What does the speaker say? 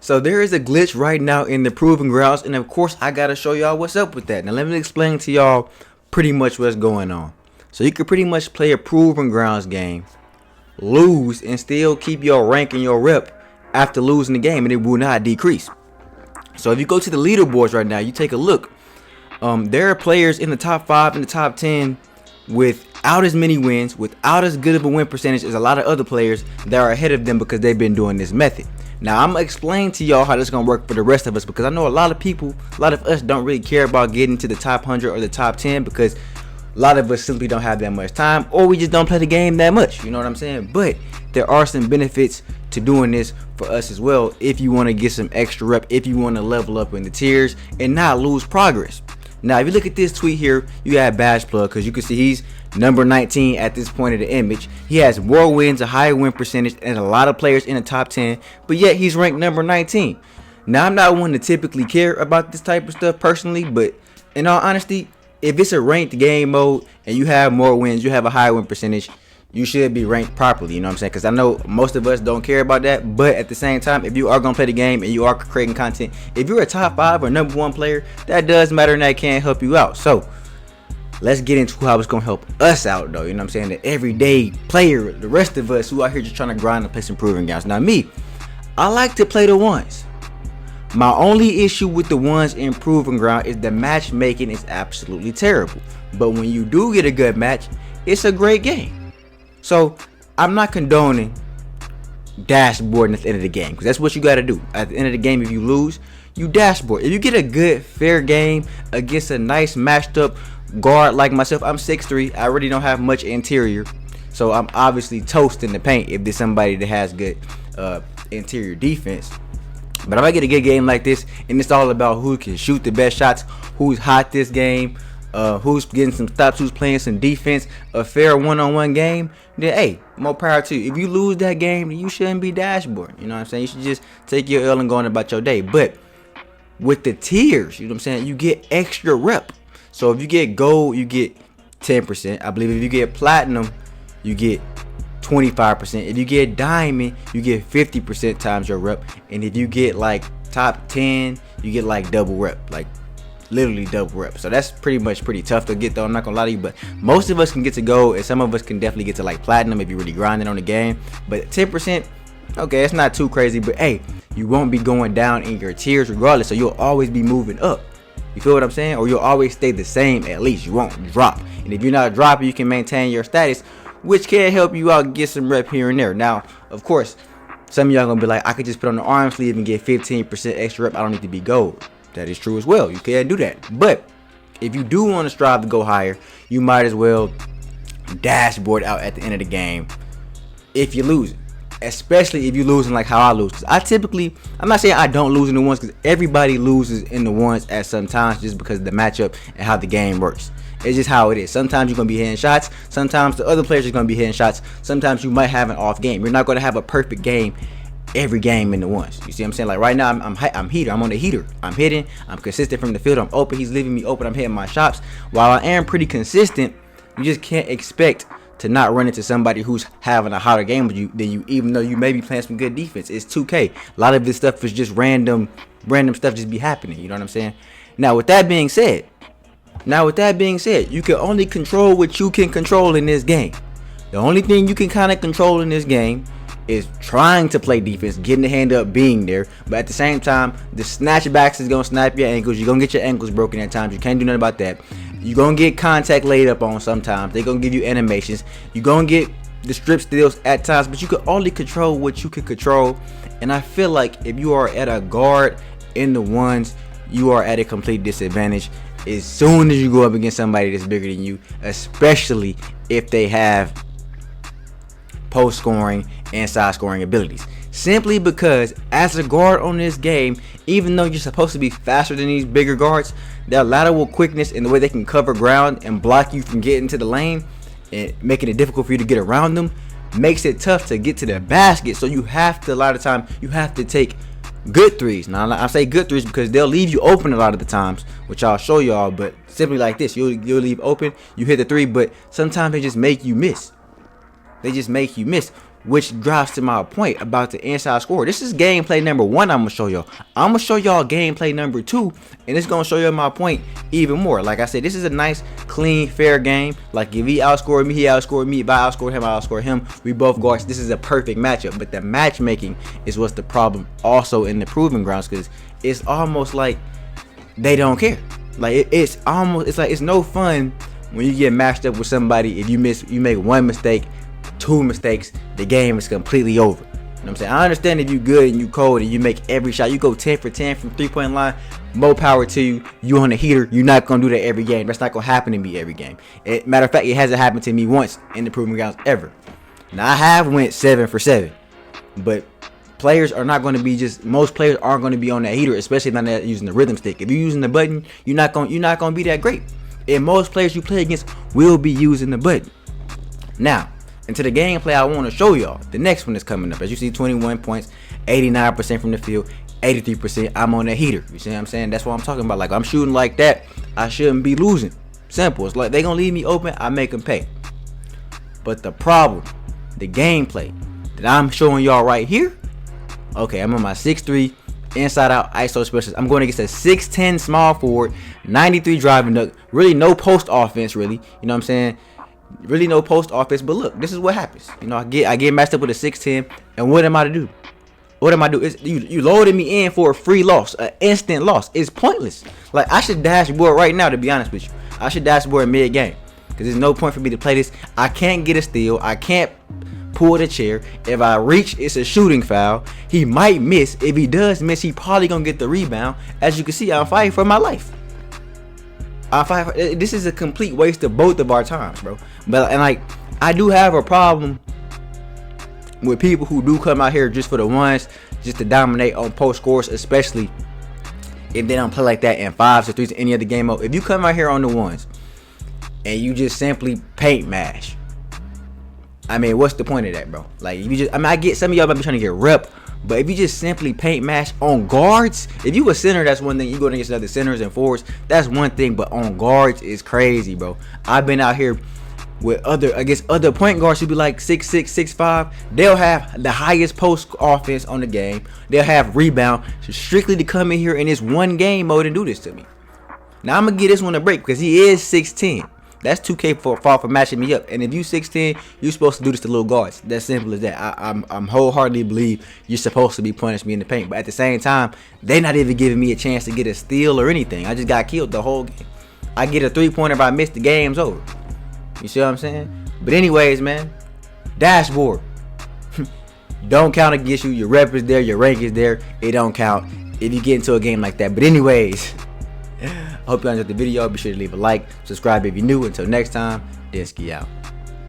So there is a glitch right now in the proving grounds, and of course I gotta show y'all what's up with that. Now let me explain to y'all pretty much what's going on. So you can pretty much play a proving grounds game, lose, and still keep your rank and your rep after losing the game, and it will not decrease. So if you go to the leaderboards right now, you take a look. There are players in the top 5 and the top 10 without as many wins, without as good of a win percentage as a lot of other players that are ahead of them because they've been doing this method. Now I'm gonna explain to y'all how this is gonna work for the rest of us, because I know a lot of people, a lot of us don't really care about getting to the top 100 or the top 10 because a lot of us simply don't have that much time, or we just don't play the game that much. You know what I'm saying? But there are some benefits to doing this for us as well if you want to get some extra rep, if you want to level up in the tiers and not lose progress. Now if you look at this tweet here, you got Badge Plug, because you can see he's number 19 at this point of the image. He has more wins, a higher win percentage, and a lot of players in the top 10, but yet he's ranked number 19. Now I'm not one to typically care about this type of stuff personally, but in all honesty, if it's a ranked game mode and you have more wins, you have a higher win percentage, you should be ranked properly. You know what I'm saying? Because I know most of us don't care about that, but at the same time, if you are going to play the game and you are creating content, if you're a top 5 or number 1 player, that does matter and that can help you out. So let's get into how it's going to help us out though. You know what I'm saying? The everyday player, the rest of us who are here just trying to grind and play some proving grounds. Now me, I like to play the ones. My only issue with the ones in proving ground is the matchmaking is absolutely terrible. But when you do get a good match, it's a great game. So I'm not condoning dashboarding at the end of the game, because that's what you got to do. At the end of the game, if you lose, you dashboard. If you get a good fair game against a nice matched up guard like myself, I'm 6'3", I really don't have much interior, so I'm obviously toast in the paint if there's somebody that has good interior defense. But if I get a good game like this, and it's all about who can shoot the best shots, who's hot this game, who's getting some stops, who's playing some defense, a fair one-on-one game, then hey, more power to you. If you lose that game, then you shouldn't be dashboarding. You know what I'm saying? You should just take your L and go on about your day. But with the tiers, you know what I'm saying, you get extra rep. So if you get gold, you get 10%. I believe if you get platinum, you get 25%. If you get diamond, you get 50% times your rep. And if you get like top 10, you get like double rep, like literally double rep. So that's pretty tough to get though, I'm not gonna lie to you, but most of us can get to gold, and some of us can definitely get to like platinum if you're really grinding on the game. But 10%, okay, it's not too crazy, but hey, you won't be going down in your tiers regardless, so you'll always be moving up. You feel what I'm saying? Or you'll always stay the same, at least you won't drop. And if you're not dropping, you can maintain your status, which can help you out get some rep here and there. Now of course, some of y'all gonna be like, I could just put on the arm sleeve and get 15% extra rep, I don't need to be gold. That is true as well. You can do that. But if you do want to strive to go higher, you might as well dashboard out at the end of the game if you're losing. Especially if you're losing like how I lose. Because I'm not saying I don't lose in the ones, because everybody loses in the ones at some times just because of the matchup and how the game works. It's just how it is. Sometimes you're going to be hitting shots. Sometimes the other players are going to be hitting shots. Sometimes you might have an off game. You're not going to have a perfect game every game in the ones. You see what I'm saying? Like right now, I'm heater. I'm on the heater. I'm hitting. I'm consistent from the field. I'm open. He's leaving me open. I'm hitting my shots. While I am pretty consistent, you just can't expect to not run into somebody who's having a hotter game than you, even though you may be playing some good defense. It's 2K. A lot of this stuff is just random stuff just be happening. You know what I'm saying? Now with that being said, you can only control what you can control in this game. The only thing you can kind of control in this game is trying to play defense, getting the hand up, being there. But at the same time, the snatchbacks is gonna snap your ankles. You're gonna get your ankles broken at times. You can't do nothing about that. You're gonna get contact laid up on sometimes. They're gonna give you animations. You're gonna get the strip steals at times, but you can only control what you can control. And I feel like if you are at a guard in the ones, you are at a complete disadvantage as soon as you go up against somebody that's bigger than you, especially if they have post scoring and side scoring abilities. Simply because as a guard on this game, even though you're supposed to be faster than these bigger guards, their lateral quickness and the way they can cover ground and block you from getting to the lane and making it difficult for you to get around them makes it tough to get to the basket. So you have to, a lot of time, you have to take good threes. Now I say good threes because they'll leave you open a lot of the times, which I'll show y'all. But simply like this, you'll leave open, you hit the three, but sometimes they just make you miss. which drives to my point about the inside score. This is gameplay number 1 I'm going to show y'all. I'm going to show y'all gameplay number 2, and it's going to show you my point even more. Like I said, this is a nice, clean, fair game. Like if he outscored me, he outscored me. If I outscored him, I outscored him. We both guards. This is a perfect matchup. But the matchmaking is what's the problem also in the proving grounds, because it's almost like they don't care. Like it's no fun when you get matched up with somebody. If you make one mistake, 2 mistakes, the game is completely over. You know what I'm saying? I understand if you good and you cold and you make every shot, you go 10 for 10 from 3-point line, more power to you. You on the heater, you're not gonna do that every game. That's not gonna happen to me every game. Matter of fact, it hasn't happened to me once in the proving grounds ever. Now I have went 7 for 7, but players are not going to be most players aren't going to be on that heater, especially if they're not using the rhythm stick. If you're using the button, you're not going to be that great. And most players you play against will be using the button. Now, into the gameplay I want to show y'all. The next one is coming up. As you see, 21 points, 89% from the field, 83%. I'm on the heater. You see what I'm saying? That's what I'm talking about. Like, I'm shooting like that, I shouldn't be losing. Simple. It's like they going to leave me open, I make them pay. But the problem, the gameplay that I'm showing y'all right here, okay, I'm on my 6'3", inside out ISO specialist. I'm going against a 6'10" small forward, 93 driving duck. Really no post offense, really. You know what I'm saying? Really no post offense. But look, this is what happens. You know, I get matched up with a 6'10", and what am I to do? What am I do? It's, you loaded me in for a free loss, an instant loss. It's pointless. Like, I should dashboard right now, to be honest with you. I should dashboard mid game, because there's no point for me to play this. I can't get a steal. I can't pull the chair. If I reach, it's a shooting foul. He might miss. If he does miss, he probably gonna get the rebound. As you can see, I'm fighting for my life. This is a complete waste of both of our times, bro. But and like, I do have a problem with people who do come out here just for the ones, just to dominate on post scores, especially if they don't play like that in 5s or 3s or any other game mode. If you come out here on the ones and you just simply paint mash, I mean, what's the point of that, bro? Like, if you just, I mean, I get some of y'all might be trying to get rep, but if you just simply paint mash on guards, if you a center, that's one thing. You go against other centers and forwards, that's one thing. But on guards is crazy, bro. I've been out here with against other point guards who be like 6'6", 6'5". They'll have the highest post offense on the game. They'll have rebound, strictly to come in here in this one game mode and do this to me. Now I'm gonna give this one a break because he is 6'10". That's 2K for matching me up. And if you 6'10", you're supposed to do this to little guards. That's simple as that. I'm wholeheartedly believe you're supposed to be punishing me in the paint. But at the same time, they're not even giving me a chance to get a steal or anything. I just got killed the whole game. I get a 3-pointer if I miss, the game's over. You see what I'm saying? But anyways, man, dashboard. Don't count against you. Your rep is there. Your rank is there. It don't count if you get into a game like that. But anyways, I hope you enjoyed the video. Be sure to leave a like, subscribe if you're new. Until next time, Dinsky out.